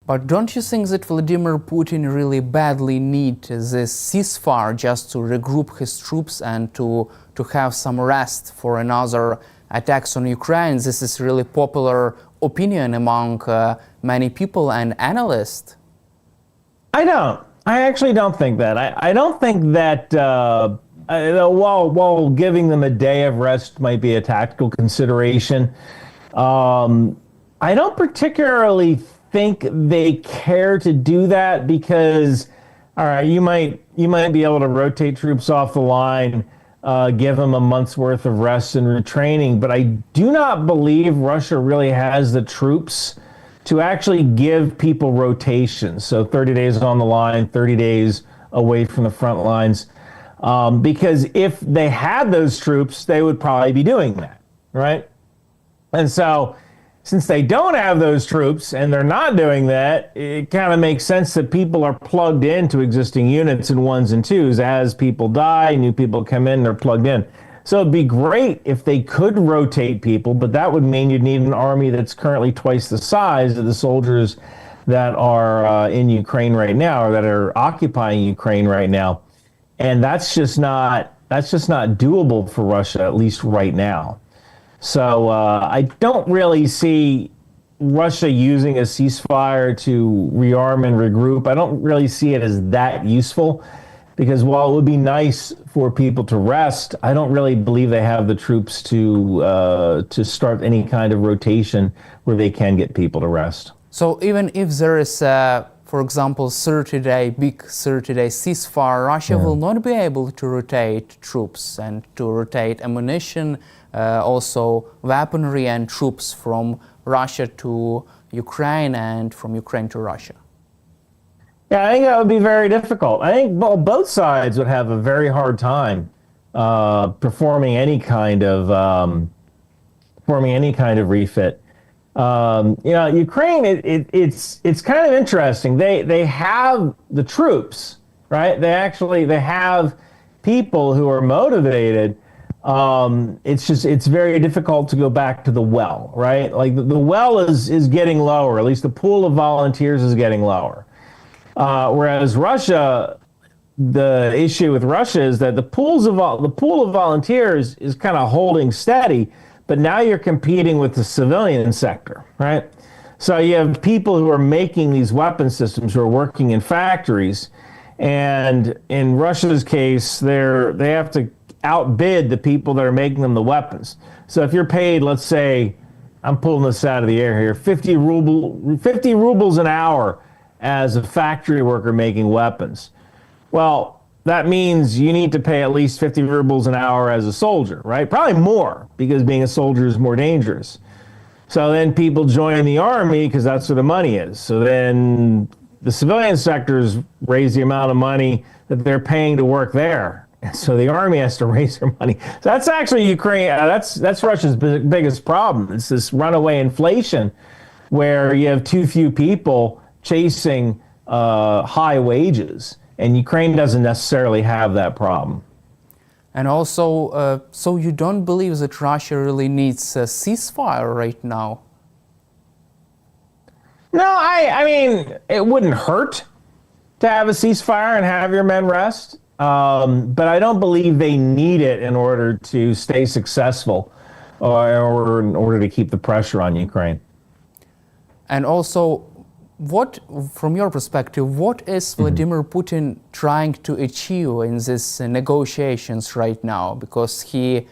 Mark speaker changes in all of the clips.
Speaker 1: But don't you think that Vladimir Putin really badly needs this ceasefire just to regroup his troops and to have some rest for another attacks on Ukraine? This is really popular opinion among many people and analysts.
Speaker 2: I don't. I actually don't think that. I don't think that while giving them a day of rest might be a tactical consideration, I don't particularly think they care to do that because, all right, you might be able to rotate troops off the line, give them a month's worth of rest and retraining, but I do not believe Russia really has the troops to actually give people rotations. So 30 days on the line, 30 days away from the front lines. Because if they had those troops, they would probably be doing that, right? And so since they don't have those troops and they're not doing that, it kind of makes sense that people are plugged into existing units in ones and twos. As people die, new people come in, they're plugged in. So it'd be great if they could rotate people, but that would mean you'd need an army that's currently twice the size of the soldiers that are in Ukraine right now, or that are occupying Ukraine right now. And that's just not doable for Russia, at least right now. So I don't really see Russia using a ceasefire to rearm and regroup. I don't really see it as that useful, because while it would be nice for people to rest, I don't really believe they have the troops to start any kind of rotation where they can get people to rest.
Speaker 1: So even if there is, for example, big 30-day ceasefire, Russia will not be able to rotate troops and to rotate ammunition, also weaponry and troops from Russia to Ukraine and from Ukraine to Russia.
Speaker 2: Yeah, I think that would be very difficult. I think both sides would have a very hard time performing any kind of refit. Ukraine, it's kind of interesting. They have the troops, right? They have people who are motivated. It's very difficult to go back to the well, right? Like the well is getting lower. At least the pool of volunteers is getting lower. Whereas Russia, the issue with Russia is that the pool of volunteers is kind of holding steady, but now you're competing with the civilian sector, right? So you have people who are making these weapon systems who are working in factories, and in Russia's case, they have to outbid the people that are making them the weapons. So if you're paid, let's say, I'm pulling this out of the air here, 50 rubles an hour as a factory worker making weapons. Well, that means you need to pay at least 50 rubles an hour as a soldier, right? Probably more, because being a soldier is more dangerous. So then people join the army because that's where the money is. So then the civilian sectors raise the amount of money that they're paying to work there. So the army has to raise their money. So that's actually Ukraine. That's Russia's biggest problem. It's this runaway inflation where you have too few people chasing high wages, and Ukraine doesn't necessarily have that problem.
Speaker 1: And also, so you don't believe that Russia really needs a ceasefire right now?
Speaker 2: No, I mean, it wouldn't hurt to have a ceasefire and have your men rest, but I don't believe they need it in order to stay successful or in order to keep the pressure on Ukraine.
Speaker 1: And also, what, from your perspective, what is Vladimir Putin trying to achieve in these negotiations right now? Because he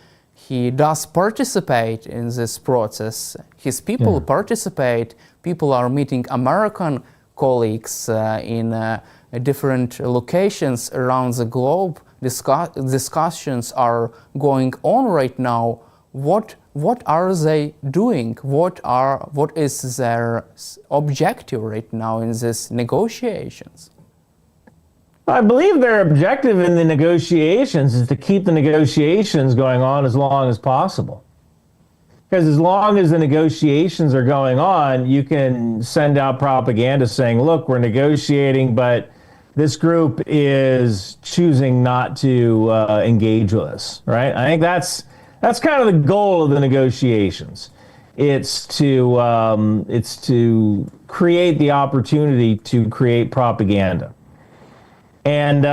Speaker 1: does participate in this process. His people participate. People are meeting American colleagues in different locations around the globe. Discussions are going on right now. What are they doing? What is their objective right now in these negotiations?
Speaker 2: I believe their objective in the negotiations is to keep the negotiations going on as long as possible. Because as long as the negotiations are going on, you can send out propaganda saying, look, we're negotiating, but this group is choosing not to engage with us, right? I think that's kind of the goal of the negotiations. It's to create the opportunity to create propaganda. And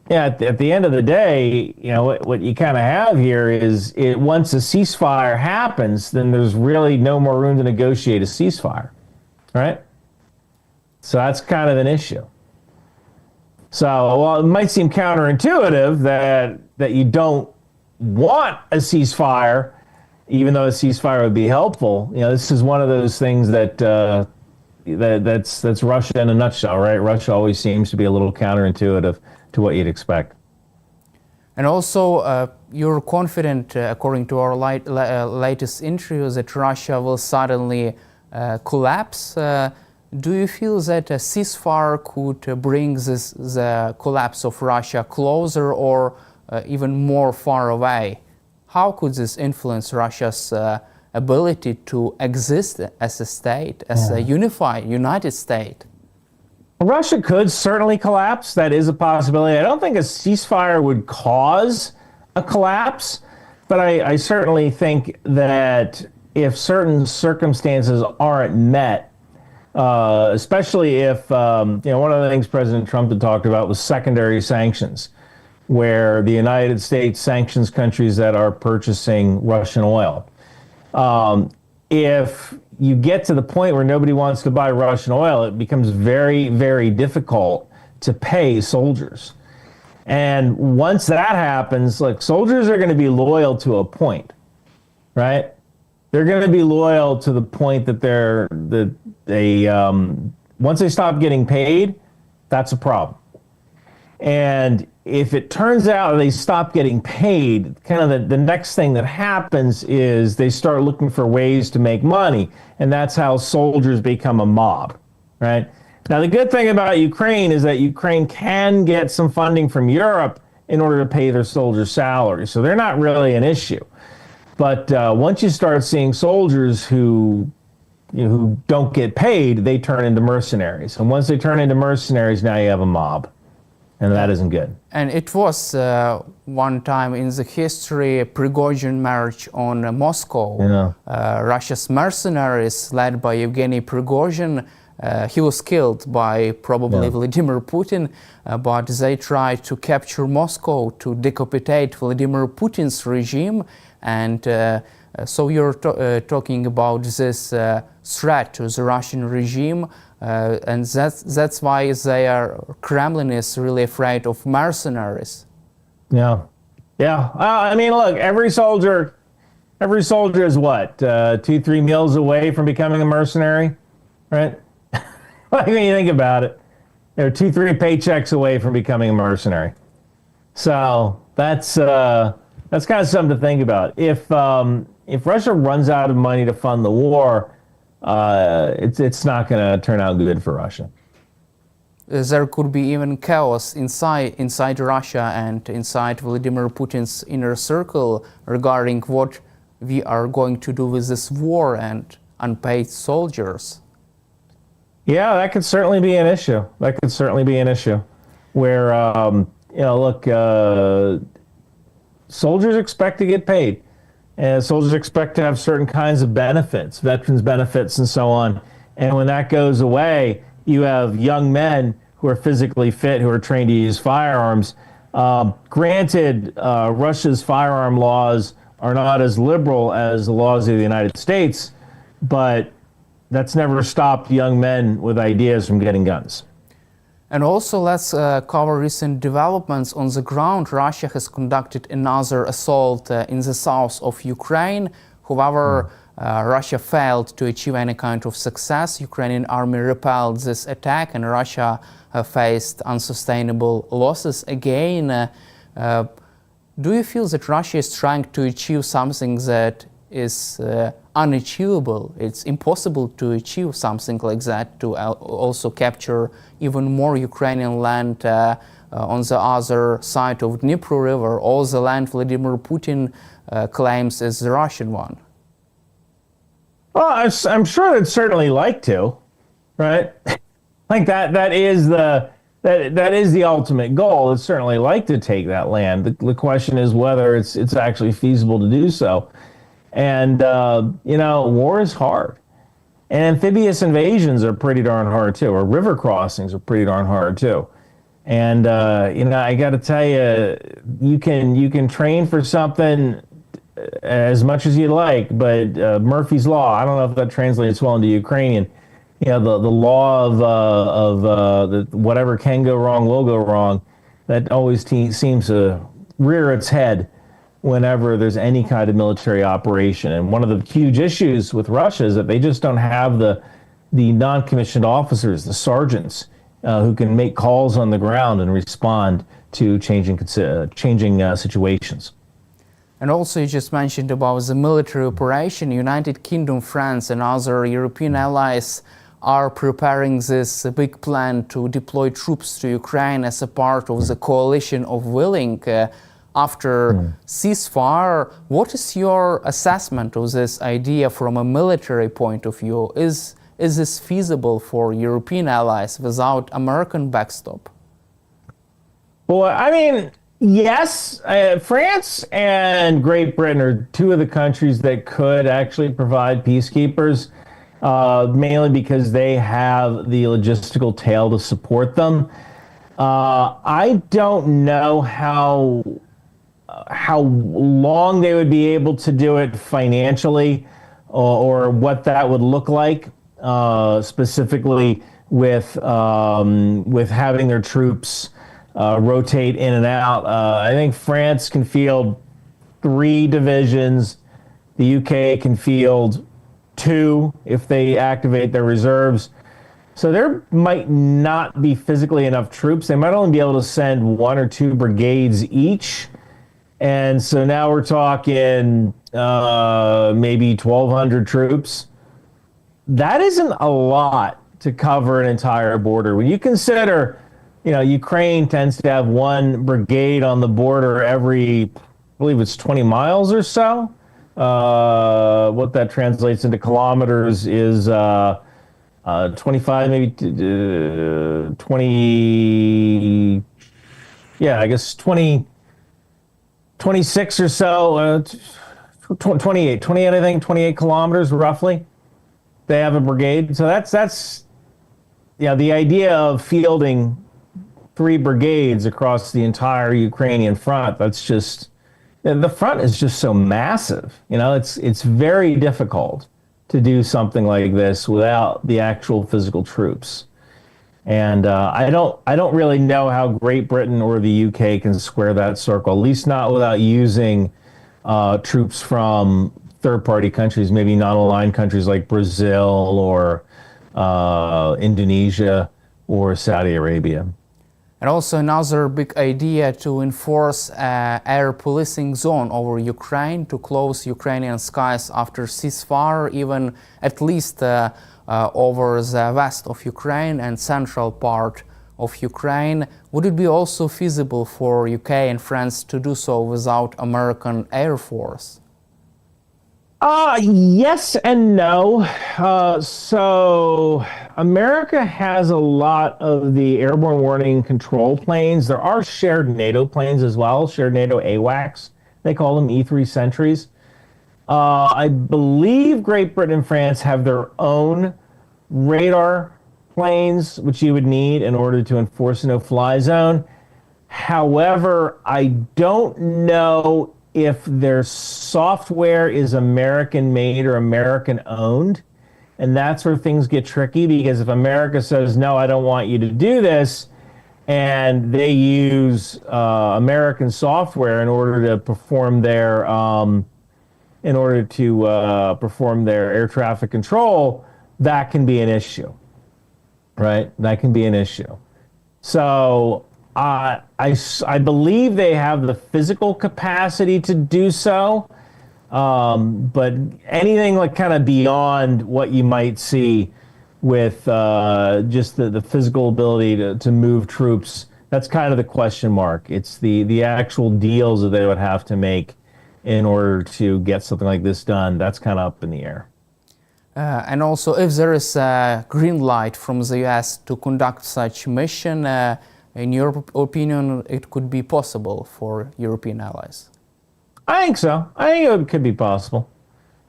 Speaker 2: yeah, at the end of the day, you know, what you kind of have here is once a ceasefire happens, then there's really no more room to negotiate a ceasefire, right? So that's kind of an issue. So while it might seem counterintuitive that you don't want a ceasefire, even though a ceasefire would be helpful, you know, this is one of those things that's Russia in a nutshell, right? Russia always seems to be a little counterintuitive to what you'd expect.
Speaker 1: And also, you're confident, according to our latest interview, that Russia will suddenly collapse. Do you feel that a ceasefire could bring the collapse of Russia closer or even more far away? How could this influence Russia's ability to exist as a state, as a united state?
Speaker 2: Russia could certainly collapse. That is a possibility. I don't think a ceasefire would cause a collapse, but I certainly think that if certain circumstances aren't met, especially if, you know, one of the things President Trump had talked about was secondary sanctions, where the United States sanctions countries that are purchasing Russian oil. If you get to the point where nobody wants to buy Russian oil, it becomes very, very difficult to pay soldiers. And once that happens, look, soldiers are going to be loyal to a point, right? They're going to be loyal to the point that once they stop getting paid, that's a problem. And if it turns out they stop getting paid, kind of the next thing that happens is they start looking for ways to make money. And that's how soldiers become a mob, right? Now, the good thing about Ukraine is that Ukraine can get some funding from Europe in order to pay their soldiers' salaries. So they're not really an issue. But once you start seeing soldiers who don't get paid, they turn into mercenaries. And once they turn into mercenaries, now you have a mob. And that isn't good. And
Speaker 1: it was one time in the history, Prigozhin march on Moscow. Yeah. Russia's mercenaries led by Yevgeny Prigozhin, he was killed by probably Vladimir Putin, but they tried to capture Moscow to decapitate Vladimir Putin's regime. And so you're talking about this threat to the Russian regime. And that's why Kremlin is really afraid of mercenaries.
Speaker 2: Yeah. I mean, look, every soldier is what, 2-3 meals away from becoming a mercenary, right? When you think about it, they're 2-3 paychecks away from becoming a mercenary. So that's kind of something to think about. If Russia runs out of money to fund the war, it's not going to turn out good for Russia.
Speaker 1: There could be even chaos inside Russia and inside Vladimir Putin's inner circle regarding what we are going to do with this war and unpaid soldiers.
Speaker 2: Yeah, that could certainly be an issue. Where, look, soldiers expect to get paid. And soldiers expect to have certain kinds of benefits, veterans benefits and so on. And when that goes away, you have young men who are physically fit, who are trained to use firearms. Granted, Russia's firearm laws are not as liberal as the laws of the United States, but that's never stopped young men with ideas from getting guns.
Speaker 1: And also, let's cover recent developments on the ground. Russia has conducted another assault in the south of Ukraine. However, Russia failed to achieve any kind of success. Ukrainian army repelled this attack, and Russia faced unsustainable losses again. Do you feel that Russia is trying to achieve something that is unachievable? It's impossible to achieve something like that, to also capture even more Ukrainian land on the other side of Dnipro River, all the land Vladimir Putin claims is the Russian one.
Speaker 2: Well, I'm sure they'd certainly like to, right? Like that is the ultimate goal. They'd certainly like to take that land. The question is whether it's actually feasible to do so. And war is hard. And amphibious invasions are pretty darn hard too, or river crossings are pretty darn hard too. And I got to tell you, you can train for something as much as you like, but Murphy's Law, I don't know if that translates well into Ukrainian. The law of whatever can go wrong will go wrong. That always seems to rear its head whenever there's any kind of military operation. And one of the huge issues with Russia is that they just don't have the non-commissioned officers, the sergeants, who can make calls on the ground and respond to changing situations.
Speaker 1: And also, you just mentioned about the military operation. United Kingdom, France, and other European allies are preparing this big plan to deploy troops to Ukraine as a part of the coalition of willing after ceasefire. What is your assessment of this idea from a military point of view? Is this feasible for European allies without American backstop?
Speaker 2: Well, I mean, yes, France and Great Britain are two of the countries that could actually provide peacekeepers, mainly because they have the logistical tail to support them. I don't know how long they would be able to do it financially, or what that would look like, specifically with having their troops rotate in and out. I think France can field 3 divisions. The UK can field 2 if they activate their reserves. So there might not be physically enough troops. They might only be able to send 1 or 2 brigades each. And so now we're talking maybe 1,200 troops. That isn't a lot to cover an entire border. When you consider, Ukraine tends to have 1 brigade on the border every, I believe it's 20 miles or so. What that translates into kilometers is 25, maybe 20, I guess 26 or so, 28, I think, 28 kilometers roughly. They have a brigade. So that's the idea of fielding 3 brigades across the entire Ukrainian front. That's just, the front is just so massive. It's very difficult to do something like this without the actual physical troops. And I don't really know how Great Britain or the UK can square that circle, at least not without using troops from third-party countries, maybe non-aligned countries like Brazil or Indonesia or Saudi Arabia.
Speaker 1: And also another big idea to enforce air policing zone over Ukraine, to close Ukrainian skies after ceasefire, even at least over the west of Ukraine and central part of Ukraine. Would it be also feasible for UK and France to do so without American Air Force?
Speaker 2: Yes and no. So America has a lot of the airborne warning control planes. There are shared NATO planes as well, shared NATO AWACS. They call them E-3 Sentries. I believe Great Britain and France have their own radar planes, which you would need in order to enforce a no-fly zone. However, I don't know if their software is American-made or American-owned. And that's where things get tricky, because if America says, no, I don't want you to do this, and they use American software in order to perform their air traffic control, that can be an issue, right? That can be an issue. So I believe they have the physical capacity to do so, but anything like kind of beyond what you might see with just the physical ability to move troops, that's kind of the question mark. It's the actual deals that they would have to make in order to get something like this done. That's kind of up in the air.
Speaker 1: And also, if there is a green light from the US to conduct such mission, in your opinion, it could be possible for European allies?
Speaker 2: I think so. I think it could be possible.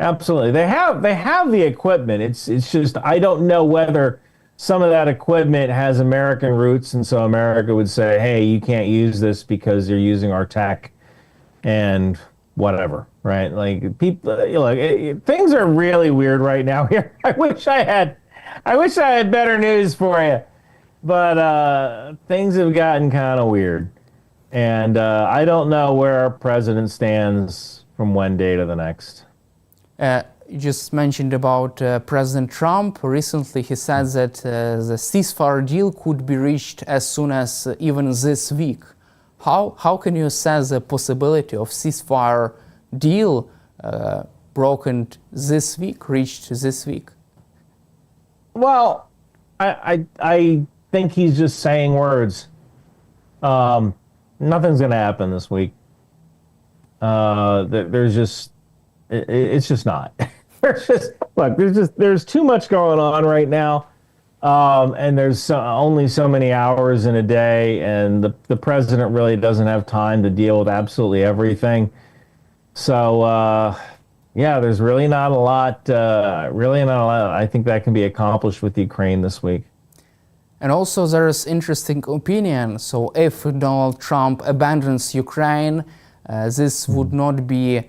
Speaker 2: Absolutely. They have the equipment. It's just I don't know whether some of that equipment has American roots, and so America would say, "Hey, you can't use this because you're using our tech and whatever." Right? Like people, things are really weird right now here. I wish I had better news for you, but things have gotten kind of weird, and I don't know where our president stands from one day to the next.
Speaker 1: You just mentioned about President Trump. Recently, he said that the ceasefire deal could be reached as soon as even this week. How can you assess the possibility of ceasefire deal broken this week, reached this week?
Speaker 2: Well, I think he's just saying words. Nothing's going to happen this week. It's just not. There's too much going on right now, and there's only so many hours in a day, and the president really doesn't have time to deal with absolutely everything. So there's really not a lot. I think that can be accomplished with Ukraine this week.
Speaker 1: And also there's interesting opinion. So if Donald Trump abandons Ukraine, this would not be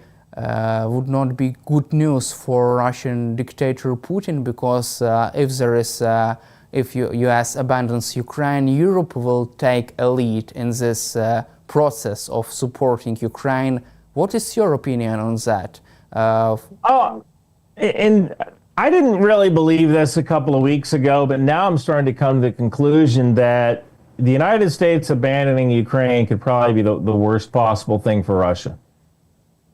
Speaker 1: good news for Russian dictator Putin, because if US abandons Ukraine, Europe will take a lead in this process of supporting Ukraine. What is your opinion on that?
Speaker 2: And I didn't really believe this a couple of weeks ago, but now I'm starting to come to the conclusion that the United States abandoning Ukraine could probably be the worst possible thing for Russia.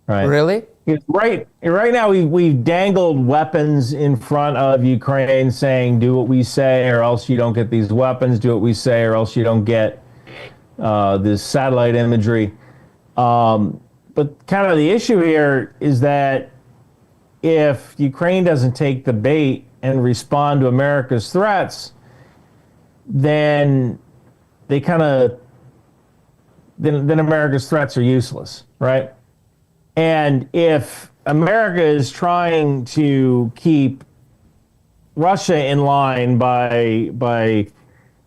Speaker 2: Right.
Speaker 1: Really?
Speaker 2: Right now, we've dangled weapons in front of Ukraine saying, do what we say or else you don't get these weapons, do what we say or else you don't get this satellite imagery. But kind of the issue here is that if Ukraine doesn't take the bait and respond to America's threats, then then America's threats are useless, right? And if America is trying to keep Russia in line by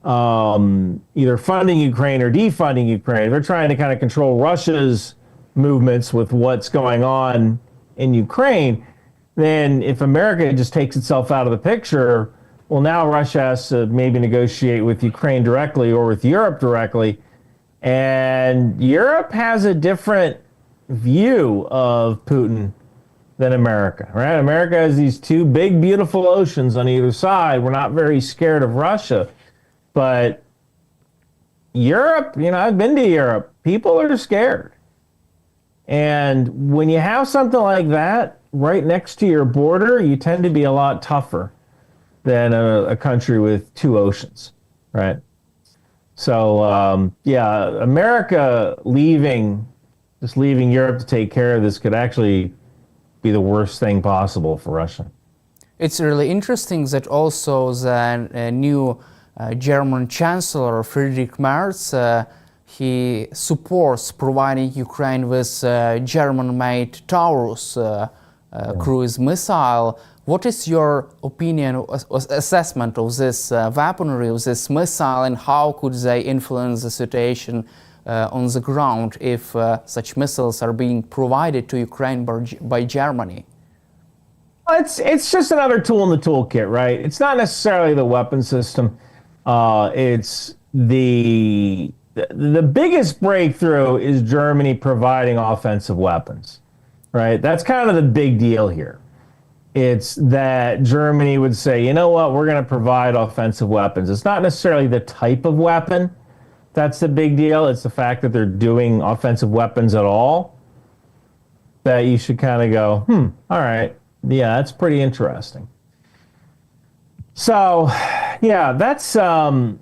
Speaker 2: either funding Ukraine or defunding Ukraine, they're trying to kind of control Russia's movements with what's going on in Ukraine, then if America just takes itself out of the picture, well, now Russia has to maybe negotiate with Ukraine directly or with Europe directly. And Europe has a different view of Putin than America, right? America has these two big, beautiful oceans on either side. We're not very scared of Russia. But Europe, I've been to Europe. People are scared. And when you have something like that right next to your border, you tend to be a lot tougher than a country with two oceans, right? So, America leaving Europe to take care of this could actually be the worst thing possible for Russia.
Speaker 1: It's really interesting that also the new German Chancellor Friedrich Merz, he supports providing Ukraine with German-made Taurus cruise missile. What is your opinion, assessment of this weaponry, of this missile, and how could they influence the situation on the ground if such missiles are being provided to Ukraine by Germany?
Speaker 2: It's just another tool in the toolkit, right? It's not necessarily the weapon system. It's the biggest breakthrough is Germany providing offensive weapons, right? That's kind of the big deal here. It's that Germany would say, you know what, we're going to provide offensive weapons. It's not necessarily the type of weapon that's the big deal. It's the fact that they're doing offensive weapons at all that you should kind of go, all right, yeah, that's pretty interesting. So, yeah, that's the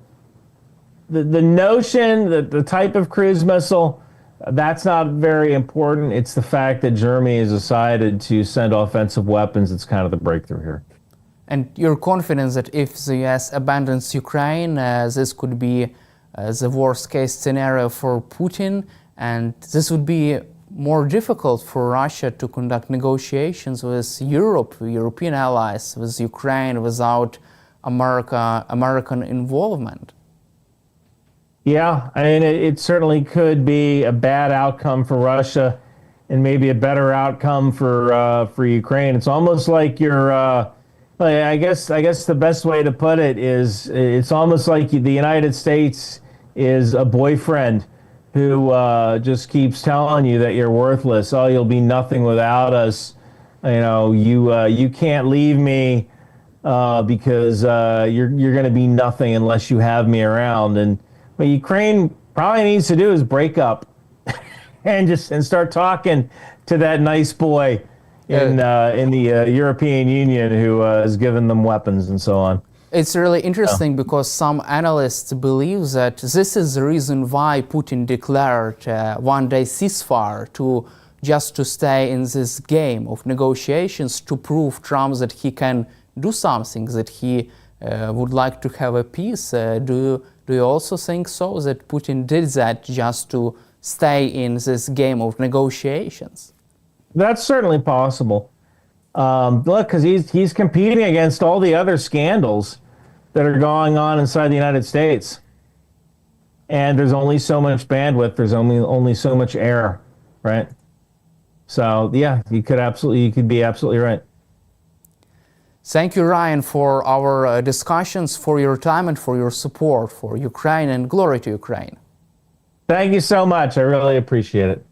Speaker 2: notion that the type of cruise missile, that's not very important. It's the fact that Germany has decided to send offensive weapons that's kind of the breakthrough here.
Speaker 1: And you're confident that if the US abandons Ukraine, this could be the worst case scenario for Putin, and this would be more difficult for Russia to conduct negotiations with Europe, European allies, with Ukraine without American involvement?
Speaker 2: Yeah, I mean, it certainly could be a bad outcome for Russia, and maybe a better outcome for Ukraine. It's almost like you're, I guess the best way to put it is, it's almost like the United States is a boyfriend who just keeps telling you that you're worthless. Oh, you'll be nothing without us. You know, you can't leave me because you're going to be nothing unless you have me around. And what Ukraine probably needs to do is break up and start talking to that nice boy in the European Union who has given them weapons and so on.
Speaker 1: It's really interesting because some analysts believe that this is the reason why Putin declared one-day ceasefire just to stay in this game of negotiations, to prove Trump that he can do something, that he would like to have a peace. Do you also think so, that Putin did that just to stay in this game of negotiations?
Speaker 2: That's certainly possible. Look, because he's competing against all the other scandals that are going on inside the United States, and there's only so much bandwidth. There's only so much air, right? So yeah, you could be absolutely right.
Speaker 1: Thank you, Ryan, for our discussions, for your time and for your support for Ukraine, and glory to Ukraine.
Speaker 2: Thank you so much. I really appreciate it.